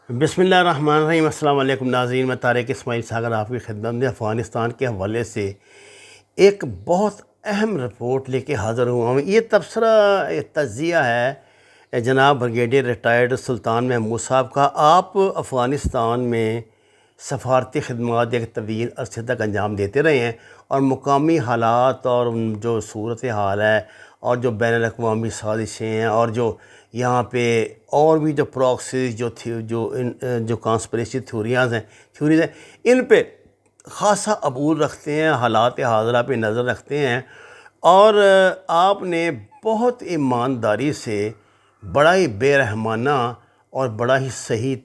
بسم اللہ الرحمن الرحیم۔ السلام علیکم ناظرین، میں طارق اسماعیل ساگر آپ کی خدمت میں افغانستان کے حوالے سے ایک بہت اہم رپورٹ لے کے حاضر ہوا ہوں۔ یہ تبصرہ تجزیہ ہے جناب بریگیڈیئر ریٹائرڈ سلطان محمود صاحب کا۔ آپ افغانستان میں سفارتی خدمات ایک طویل عرصے تک انجام دیتے رہے ہیں، اور مقامی حالات اور جو صورتحال ہے اور جو بین الاقوامی سازشیں ہیں اور جو یہاں پہ اور بھی جو پراکسیز جو کانسپریسی تھیوریز ہیں ان پہ خاصا عبور رکھتے ہیں، حالات حاضرہ پہ نظر رکھتے ہیں، اور آپ نے بہت ایمانداری سے بڑا ہی بے رحمانہ اور بڑا ہی صحیح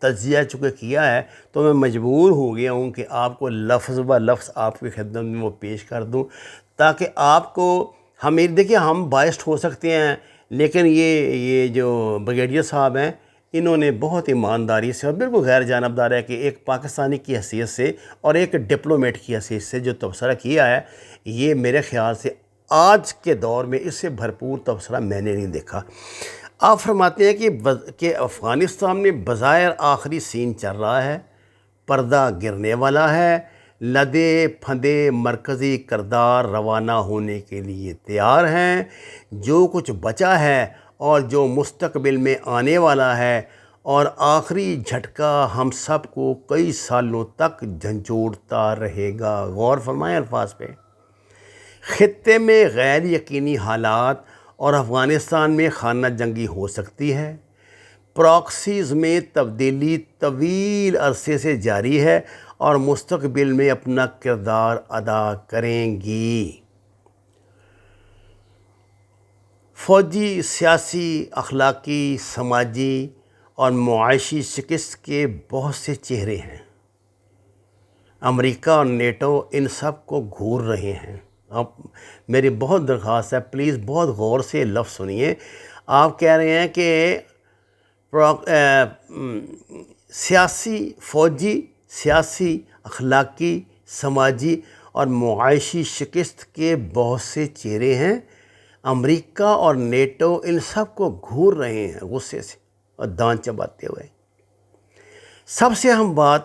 تجزیہ چونکہ کیا ہے، تو میں مجبور ہو گیا ہوں کہ آپ کو لفظ بہ لفظ آپ کی خدمت میں وہ پیش کر دوں، تاکہ آپ کو دیکھیے ہم بائسڈ ہو سکتے ہیں، لیکن یہ جو بریگیڈیئر صاحب ہیں انہوں نے بہت ایمانداری سے اور بالکل غیر جانبدار ہے کہ ایک پاکستانی کی حیثیت سے اور ایک ڈپلومیٹ کی حیثیت سے جو تبصرہ کیا ہے، یہ میرے خیال سے آج کے دور میں اس سے بھرپور تبصرہ میں نے نہیں دیکھا۔ آپ فرماتے ہیں کہ افغانستان میں بظاہر آخری سین چل رہا ہے، پردہ گرنے والا ہے، لدے پھندے مرکزی کردار روانہ ہونے کے لیے تیار ہیں، جو کچھ بچا ہے اور جو مستقبل میں آنے والا ہے، اور آخری جھٹکا ہم سب کو کئی سالوں تک جھنجھوڑتا رہے گا۔ غور فرمائیں الفاظ پہ۔ خطے میں غیر یقینی حالات اور افغانستان میں خانہ جنگی ہو سکتی ہے۔ پراکسیز میں تبدیلی طویل عرصے سے جاری ہے اور مستقبل میں اپنا کردار ادا کریں گی۔ فوجی، سیاسی، اخلاقی، سماجی اور معاشی شکست کے بہت سے چہرے ہیں۔ امریکہ اور نیٹو ان سب کو گھور رہے ہیں۔ آپ میری بہت درخواست ہے، پلیز بہت غور سے لفظ سنیے۔ آپ کہہ رہے ہیں کہ سیاسی، اخلاقی، سماجی اور معاشی شکست کے بہت سے چہرے ہیں۔ امریکہ اور نیٹو ان سب کو گھور رہے ہیں غصے سے اور دان چباتے ہوئے۔ سب سے اہم بات،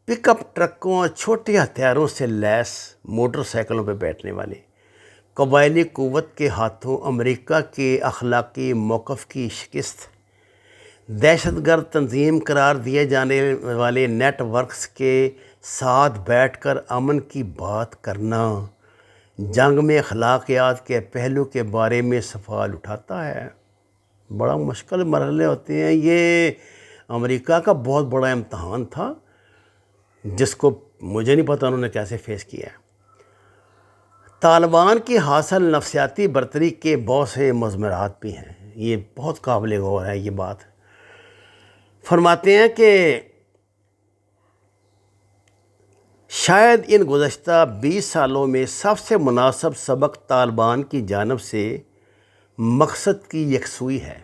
پک اپ ٹرکوں اور چھوٹے ہتھیاروں سے لیس موٹر سائیکلوں پہ بیٹھنے والے قبائلی قوت کے ہاتھوں امریکہ کے اخلاقی موقف کی شکست، دہشت گرد تنظیم قرار دیے جانے والے نیٹ ورکس کے ساتھ بیٹھ کر امن کی بات کرنا، جنگ میں اخلاقیات کے پہلو کے بارے میں سوال اٹھاتا ہے۔ بڑا مشکل مرحلے ہوتے ہیں۔ یہ امریکہ کا بہت بڑا امتحان تھا، جس کو مجھے نہیں پتہ انہوں نے کیسے فیس کیا ہے۔ طالبان کی حاصل نفسیاتی برتری کے بہت سے مضمرات بھی ہیں۔ یہ بہت قابل غور ہے یہ بات۔ فرماتے ہیں کہ شاید ان گزشتہ 20 سالوں میں سب سے مناسب سبق طالبان کی جانب سے مقصد کی یکسوئی ہے۔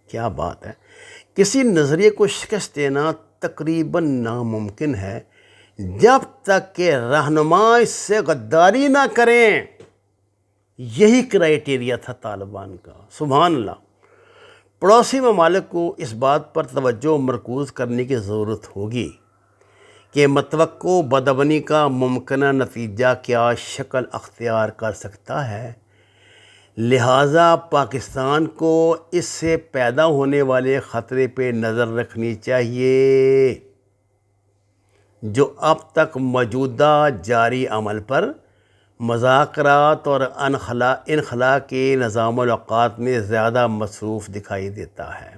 کیا بات ہے! کسی نظریے کو شکست دینا تقریباً ناممکن ہے جب تک کہ رہنما اس سے غداری نہ کریں۔ یہی کرائیٹیریا تھا طالبان کا۔ سبحان اللہ! پڑوسی ممالک کو اس بات پر توجہ مرکوز کرنے کی ضرورت ہوگی کہ متوقع بدامنی کا ممکنہ نتیجہ کیا شکل اختیار کر سکتا ہے، لہٰذا پاکستان کو اس سے پیدا ہونے والے خطرے پہ نظر رکھنی چاہیے، جو اب تک موجودہ جاری عمل پر مذاکرات اور انخلا کے نظام الاوقات میں زیادہ مصروف دکھائی دیتا ہے۔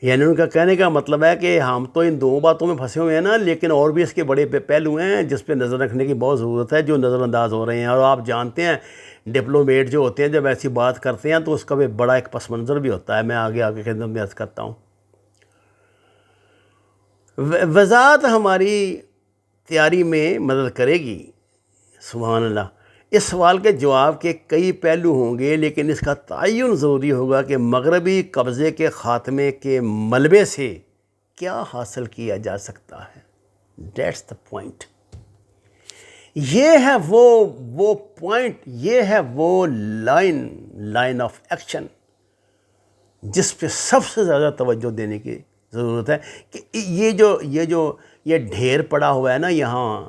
یعنی ان کا کہنے کا مطلب ہے کہ ہم تو ان دو باتوں میں پھنسے ہوئے ہیں نا، لیکن اور بھی اس کے بڑے پہلو ہیں جس پہ نظر رکھنے کی بہت ضرورت ہے، جو نظر انداز ہو رہے ہیں۔ اور آپ جانتے ہیں ڈپلومیٹ جو ہوتے ہیں جب ایسی بات کرتے ہیں تو اس کا بھی بڑا ایک پس منظر بھی ہوتا ہے۔ میں آگے خدمت میں عرض کرتا ہوں۔ وضاحت ہماری تیاری میں مدد کرے گی۔ سبحان اللہ! اس سوال کے جواب کے کئی پہلو ہوں گے، لیکن اس کا تعین ضروری ہوگا کہ مغربی قبضے کے خاتمے کے ملبے سے کیا حاصل کیا جا سکتا ہے۔ That's the point. یہ ہے وہ پوائنٹ، یہ ہے وہ لائن آف ایکشن جس پہ سب سے زیادہ توجہ دینے کی ضرورت ہے کہ یہ ڈھیر پڑا ہوا ہے نا یہاں،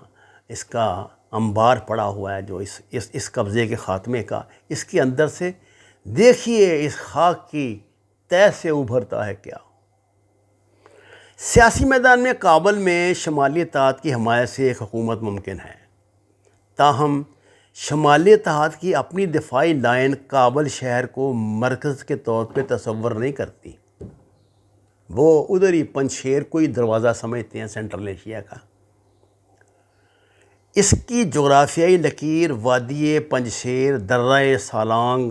اس کا انبار پڑا ہوا ہے جو اس قبضے کے خاتمے کا، اس کے اندر سے دیکھیے اس خاک کی تہ سے ابھرتا ہے کیا۔ سیاسی میدان میں کابل میں شمالی اتحاد کی حمایت سے ایک حکومت ممکن ہے، تاہم شمالی اتحاد کی اپنی دفاعی لائن کابل شہر کو مرکز کے طور پہ تصور نہیں کرتی۔ وہ ادھر ہی پنجشیر کو ہی دروازہ سمجھتے ہیں سینٹرل ایشیا کا۔ اس کی جغرافیائی لکیر وادی پنجشیر، درہ سالانگ،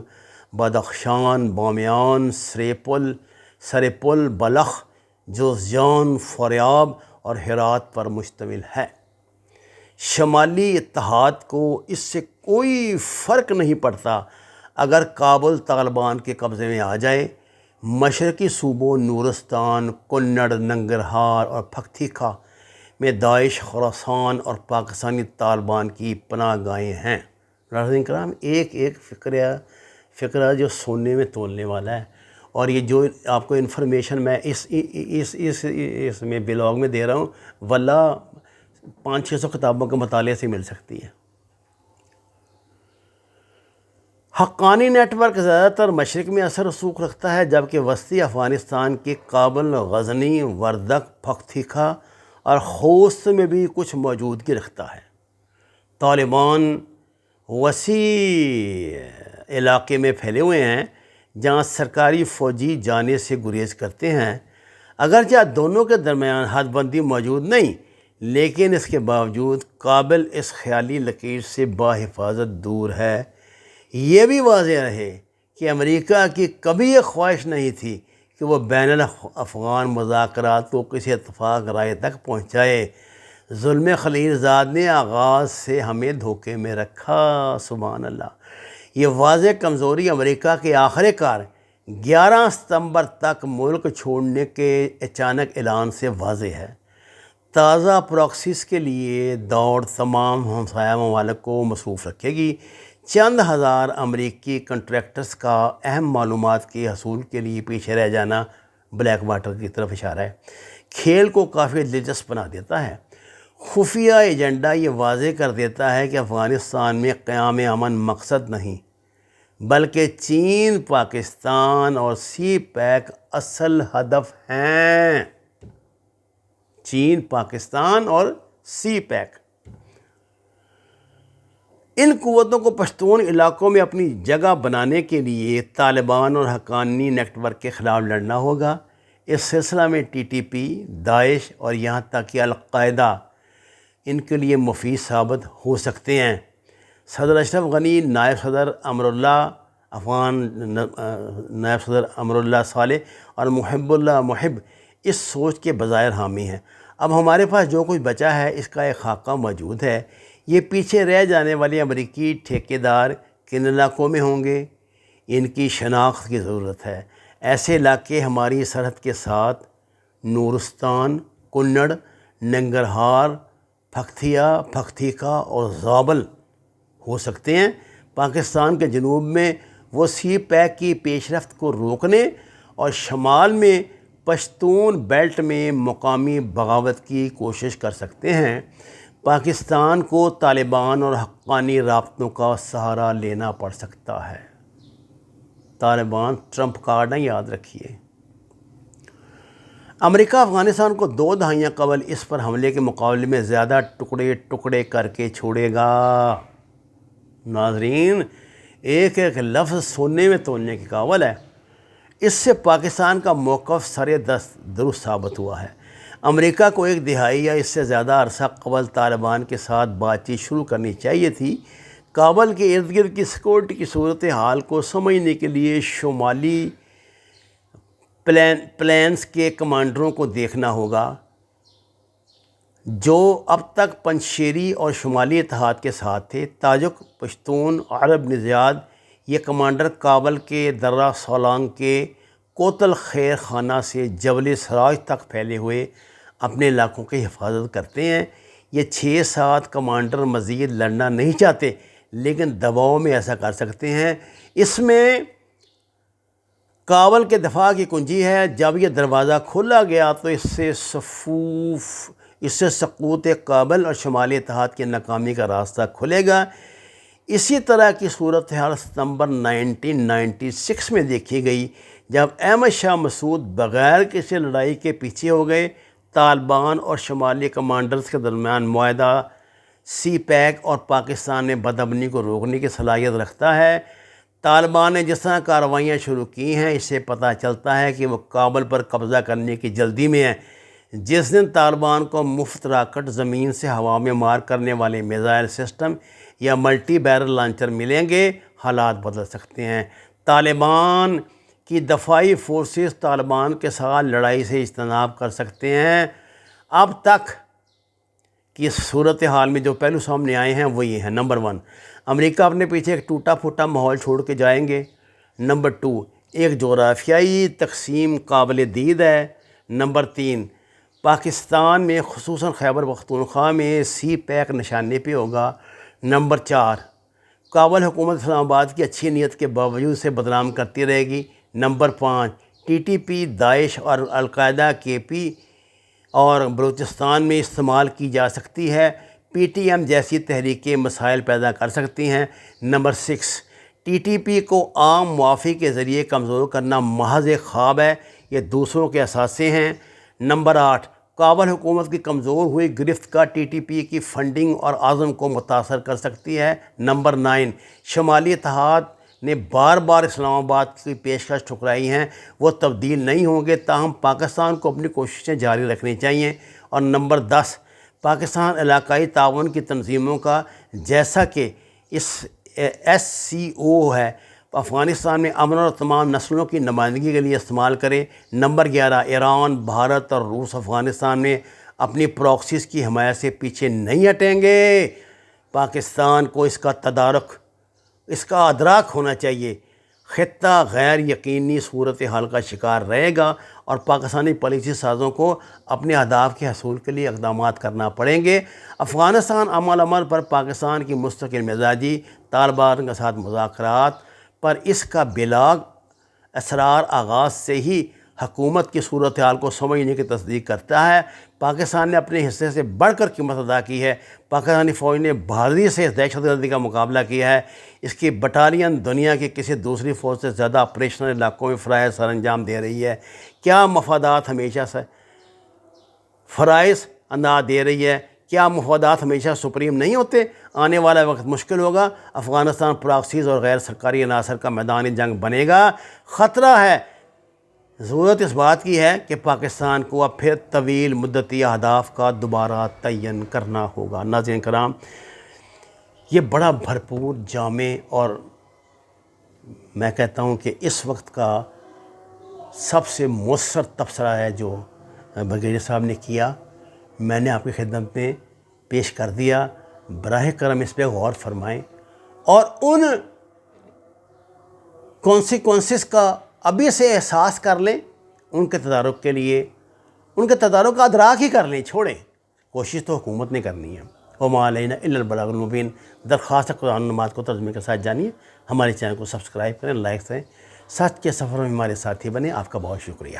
بدخشان، بامیان، سریپل، بلخ، جوزجان، فاریاب اور ہرات پر مشتمل ہے۔ شمالی اتحاد کو اس سے کوئی فرق نہیں پڑتا اگر کابل طالبان کے قبضے میں آ جائے۔ مشرقی صوبوں نورستان، کنڑ، ننگرہار اور پختیکا میں داعش، خراسان اور پاکستانی طالبان کی پناہ گاہیں ہیں۔ ناظرین کرام، ایک فقرہ جو سونے میں تولنے والا ہے، اور یہ جو آپ کو انفارمیشن میں اس میں بلاگ میں دے رہا ہوں، واللہ 500-600 کتابوں کے مطالعے سے مل سکتی ہے۔ حقانی نیٹ ورک زیادہ تر مشرق میں اثر رسوخ رکھتا ہے، جبکہ وسطی افغانستان کے کابل، غزنی، وردک، پختیکا اور خوست میں بھی کچھ موجودگی رکھتا ہے۔ طالبان وسیع علاقے میں پھیلے ہوئے ہیں جہاں سرکاری فوجی جانے سے گریز کرتے ہیں۔ اگرچہ دونوں کے درمیان حد بندی موجود نہیں، لیکن اس کے باوجود کابل اس خیالی لکیر سے بحفاظت دور ہے۔ یہ بھی واضح رہے کہ امریکہ کی کبھی یہ خواہش نہیں تھی کہ وہ بین الافغان مذاکرات کو کسی اتفاق رائے تک پہنچائے۔ ظلم خلیل زاد نے آغاز سے ہمیں دھوکے میں رکھا، سبحان اللہ۔ یہ واضح کمزوری امریکہ کے آخر کار 11 ستمبر تک ملک چھوڑنے کے اچانک اعلان سے واضح ہے۔ تازہ پراکسیز کے لیے دوڑ تمام ہمسایہ ممالک کو مصروف رکھے گی۔ چند ہزار امریکی کنٹریکٹرز کا اہم معلومات کے حصول کے لیے پیچھے رہ جانا بلیک واٹر کی طرف اشارہ ہے، کھیل کو کافی دلچسپ بنا دیتا ہے۔ خفیہ ایجنڈا یہ واضح کر دیتا ہے کہ افغانستان میں قیام امن مقصد نہیں، بلکہ چین، پاکستان اور سی پیک اصل ہدف ہیں۔ چین، پاکستان اور سی پیک، ان قوتوں کو پشتون علاقوں میں اپنی جگہ بنانے کے لیے طالبان اور حقانی نیٹ ورک کے خلاف لڑنا ہوگا۔ اس سلسلہ میں ٹی ٹی پی، داعش اور یہاں تک کہ القاعدہ ان کے لیے مفید ثابت ہو سکتے ہیں۔ صدر اشرف غنی، نائب صدر امراللہ صالح اور محب اللہ محب اس سوچ کے بظاہر حامی ہیں۔ اب ہمارے پاس جو کچھ بچا ہے اس کا ایک خاکہ موجود ہے۔ یہ پیچھے رہ جانے والے امریکی ٹھیکیدار کن علاقوں میں ہوں گے، ان کی شناخت کی ضرورت ہے۔ ایسے علاقے ہماری سرحد کے ساتھ نورستان، کنڑ، ننگرہار، پختیکا اور زابل ہو سکتے ہیں۔ پاکستان کے جنوب میں وہ سی پیک کی پیش رفت کو روکنے اور شمال میں پشتون بیلٹ میں مقامی بغاوت کی کوشش کر سکتے ہیں۔ پاکستان کو طالبان اور حقانی رابطوں کا سہارا لینا پڑ سکتا ہے۔ طالبان ٹرمپ کارڈ ہیں، یاد رکھیے۔ امریکہ افغانستان کو 2 دہائیاں قبل اس پر حملے کے مقابلے میں زیادہ ٹکڑے کر کے چھوڑے گا۔ ناظرین، ایک لفظ سونے میں تولنے کی قابل ہے۔ اس سے پاکستان کا موقف سر دست درست ثابت ہوا ہے۔ امریکہ کو 1 دہائی یا اس سے زیادہ عرصہ قبل طالبان کے ساتھ بات چیت شروع کرنی چاہیے تھی۔ کابل کے ارد گرد کی سیکورٹی کی صورتحال کو سمجھنے کے لیے شمالی پلینس کے کمانڈروں کو دیکھنا ہوگا، جو اب تک پنجشیری اور شمالی اتحاد کے ساتھ تھے۔ تاجک، پشتون، عرب نژاد یہ کمانڈر کابل کے درہ سالانگ کے کوتل خیر خانہ سے جبل سراج تک پھیلے ہوئے اپنے علاقوں کی حفاظت کرتے ہیں۔ یہ 6-7 کمانڈر مزید لڑنا نہیں چاہتے، لیکن دباؤ میں ایسا کر سکتے ہیں۔ اس میں کابل کے دفاع کی کنجی ہے، جب یہ دروازہ کھولا گیا تو اس سے سقوط کابل اور شمالی اتحاد کی ناکامی کا راستہ کھلے گا۔ اسی طرح کی صورتحال ستمبر 1996 میں دیکھی گئی، جب احمد شاہ مسعود بغیر کسی لڑائی کے پیچھے ہو گئے۔ طالبان اور شمالی کمانڈرز کے درمیان معاہدہ سی پیک اور پاکستان میں بدامنی کو روکنے کی صلاحیت رکھتا ہے۔ طالبان نے جس طرح کارروائیاں شروع کی ہیں، اس سے پتہ چلتا ہے کہ وہ کابل پر قبضہ کرنے کی جلدی میں ہیں۔ جس دن طالبان کو مفت راکٹ، زمین سے ہوا میں مار کرنے والے میزائل سسٹم یا ملٹی بیرل لانچر ملیں گے، حالات بدل سکتے ہیں۔ طالبان کی دفاعی فورسز طالبان کے ساتھ لڑائی سے اجتناب کر سکتے ہیں۔ اب تک کی صورتحال میں جو پہلو سامنے آئے ہیں وہ یہ ہیں: نمبر 1، امریکہ اپنے پیچھے ایک ٹوٹا پھوٹا ماحول چھوڑ کے جائیں گے۔ نمبر 2، ایک جغرافیائی تقسیم قابل دید ہے۔ نمبر 3، پاکستان میں خصوصاً خیبر پختونخوا میں سی پیک نشانے پہ ہوگا۔ نمبر 4، کابل حکومت اسلام آباد کی اچھی نیت کے باوجود سے بدنام کرتی رہے گی۔ نمبر 5، ٹی ٹی پی، داعش اور القاعدہ کے پی اور بلوچستان میں استعمال کی جا سکتی ہے۔ پی ٹی ایم جیسی تحریکیں مسائل پیدا کر سکتی ہیں۔ نمبر 6، ٹی ٹی پی کو عام معافی کے ذریعے کمزور کرنا محض ایک خواب ہے، یہ دوسروں کے اثاثے ہیں۔ نمبر 8، کابل حکومت کی کمزور ہوئی گرفت کا ٹی ٹی پی کی فنڈنگ اور عزم کو متاثر کر سکتی ہے۔ نمبر 9، شمالی اتحاد نے بار بار اسلام آباد کی پیشکش ٹھکرائی ہیں، وہ تبدیل نہیں ہوں گے، تاہم پاکستان کو اپنی کوششیں جاری رکھنی چاہیے۔ اور نمبر 10، پاکستان علاقائی تعاون کی تنظیموں کا، جیسا کہ ایس سی او ہے، افغانستان میں امن اور تمام نسلوں کی نمائندگی کے لیے استعمال کریں۔ نمبر 11، ایران، بھارت اور روس افغانستان میں اپنی پراکسیز کی حمایت سے پیچھے نہیں ہٹیں گے۔ پاکستان کو اس کا ادراک ہونا چاہیے۔ خطہ غیر یقینی صورتحال کا شکار رہے گا اور پاکستانی پالیسی سازوں کو اپنے اہداف کے حصول کے لیے اقدامات کرنا پڑیں گے۔ افغانستان عمل پر پاکستان کی مستقل مزاجی، طالبان کے ساتھ مذاکرات پر اس کا بلاگ اسرار آغاز سے ہی حکومت کی صورتحال کو سمجھنے کی تصدیق کرتا ہے۔ پاکستان نے اپنے حصے سے بڑھ کر قیمت ادا کی ہے۔ پاکستانی فوج نے بہادری سے اس دہشت گردی کا مقابلہ کیا ہے۔ اس کی بٹالین دنیا کی کسی دوسری فوج سے زیادہ آپریشنل علاقوں میں فرائض سر انجام دے رہی ہے۔ کیا مفادات ہمیشہ سے فرائض ادا دے رہی ہے؟ کیا مفادات ہمیشہ سپریم نہیں ہوتے؟ آنے والا وقت مشکل ہوگا۔ افغانستان پراکسیز اور غیر سرکاری عناصر کا میدان جنگ بنے گا۔ خطرہ ہے۔ ضرورت اس بات کی ہے کہ پاکستان کو اب پھر طویل مدتی اہداف کا دوبارہ تعین کرنا ہوگا۔ ناظرین کرام، یہ بڑا بھرپور، جامع اور میں کہتا ہوں کہ اس وقت کا سب سے مؤثر تبصرہ ہے جو بریگیڈیئر صاحب نے کیا، میں نے آپ کی خدمت میں پیش کر دیا۔ براہ کرم اس پہ غور فرمائیں اور ان کانسیکوینسز کا ابھی سے احساس کر لیں۔ ان کے تدارک کے لیے، ان کے تدارک کا ادراک ہی کر لیں، چھوڑیں۔ کوشش تو حکومت نے کرنی ہے۔ وما علینا الا البلاغ المبین۔ درخواست قرآن نماز کو ترجمے کے ساتھ جانیے۔ ہمارے چینل کو سبسکرائب کریں، لائک کریں، سچ کے سفر میں ہمارے ساتھی بنیں۔ آپ کا بہت شکریہ۔